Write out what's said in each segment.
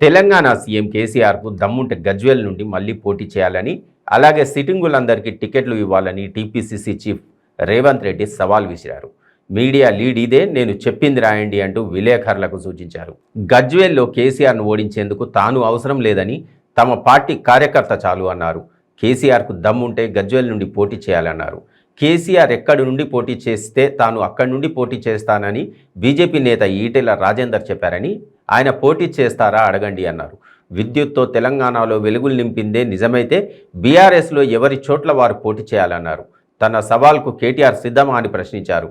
Telangana CM కేసీఆర్కు దమ్ముంటే గజ్వేల్ నుండి మళ్లీ పోటీ చేయాలని, అలాగే సిట్టింగులందరికీ టికెట్లు ఇవ్వాలని టీపీసీసీ చీఫ్ రేవంత్ రెడ్డి సవాల్ విసిరారు. మీడియా లీడ్ ఇదే, నేను చెప్పింది రాయండి అంటూ విలేకరులకు సూచించారు. గజ్వేల్లో కేసీఆర్ను ఓడించేందుకు తాను అవసరం లేదని, తమ పార్టీ కార్యకర్త చాలు అన్నారు. కేసీఆర్కు దమ్ముంటే గజ్వేల్ నుండి పోటీ చేయాలన్నారు. కేసీఆర్ ఎక్కడి నుండి పోటీ చేస్తే తాను అక్కడి నుండి పోటీ చేస్తానని బీజేపీ నేత ఈటెల రాజేందర్ చెప్పారని, ఆయన పోటీ చేస్తారా అడగండి అన్నారు. విద్యుత్తో తెలంగాణలో వెలుగులు నింపిందే నిజమైతే బీఆర్ఎస్లో ఎవరి చోట్ల వారు పోటీ చేయాలన్నారు. తన సవాల్కు కేటీఆర్ సిద్ధమా అని ప్రశ్నించారు.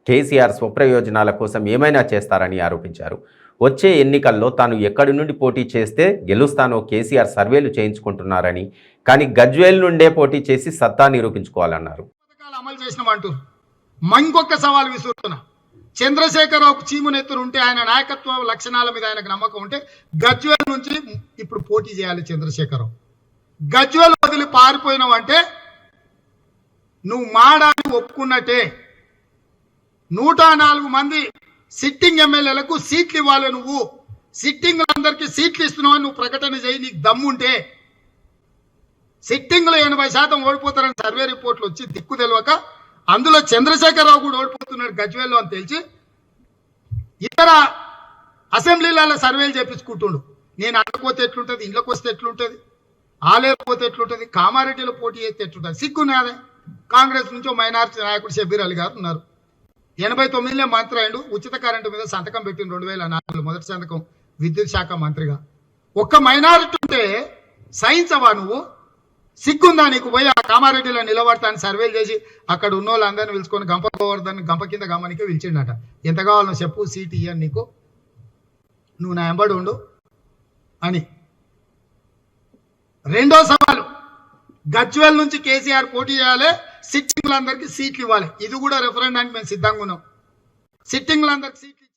కేసీఆర్ స్వప్రయోజనాల కోసం ఏమైనా చేస్తారని ఆరోపించారు. వచ్చే ఎన్నికల్లో తాను ఎక్కడి నుండి పోటీ చేస్తే గెలుస్తానో కేసీఆర్ సర్వేలు చేయించుకుంటున్నారని, కానీ గజ్వేల్ నుండే పోటీ చేసి సత్తా నిరూపించుకోవాలన్నారు. అమలు చేసినామంటూ ఇంకొక సవాల్ విసురుతున్నా. చంద్రశేఖరరావుకు చీమునెత్తురు ఉంటే, ఆయన నాయకత్వ లక్షణాల మీద ఆయనకు నమ్మకం ఉంటే గజ్వేల్ నుంచి ఇప్పుడు పోటీ చేయాలి చంద్రశేఖరరావు. గజ్వేల్ వదిలి పారిపోయినావంటే నువ్వు మాడాన్ని ఒప్పుకున్నట్టే. 104 మంది సిట్టింగ్ ఎమ్మెల్యేలకు సీట్లు ఇవ్వాలి. నువ్వు సిట్టింగ్లందరికీ సీట్లు ఇస్తున్నావు, నువ్వు ప్రకటన చేయి. నీకు దమ్ముంటే సిట్టింగ్లో 80% ఓడిపోతారని సర్వే రిపోర్ట్లు వచ్చి దిక్కు తెలియక, అందులో చంద్రశేఖరరావు కూడా ఓడిపోతున్నాడు గజ్వేల్లో అని తెలిసి ఇతర అసెంబ్లీలలో సర్వేలు చేపించుకుంటుండు. నేను అడగపోతే ఎట్లుంటుంది, ఇంట్లోకి వస్తే ఎట్లుంటుంది, ఆలేకపోతే ఎట్లుంటుంది, కామారెడ్డిలో పోటీ చేస్తే ఎట్లుంటుంది. సిగ్గున్నాదే. కాంగ్రెస్ నుంచి మైనారిటీ నాయకుడు షబ్బీర్ అలీ గారు ఉన్నారు. 89లో మంత్రి అయ్యిండు. ఉచిత కరెంటు మీద సంతకం పెట్టిన 2004 మొదటి సంతకం విద్యుత్ శాఖ మంత్రిగా. ఒక్క మైనారిటీ ఉంటే సహించవా నువ్వు? సిగ్గుందా నీకు? పోయి ఆ కామారెడ్డిలో నిలబడతాను సర్వేలు చేసి అక్కడ ఉన్న వాళ్ళందరినీ పిలుచుకొని గంప గోవర్ధన్ గంప కింద గమ్మనికే పిలిచిండట. ఎంత కావాలో చెప్పు, సీట్ ఇయ్యను నీకు, నువ్వు నా ఎంబడి ఉండు అని. రెండో సవాలు, గజ్వేల్ నుంచి కేసీఆర్ పోటీ చేయాలి, సిట్టింగ్లందరికీ సీట్లు ఇవ్వాలి. ఇది కూడా రెఫరెండానికి మేము సిద్ధంగా ఉన్నాం. సిట్టింగ్లందరికీ సీట్లు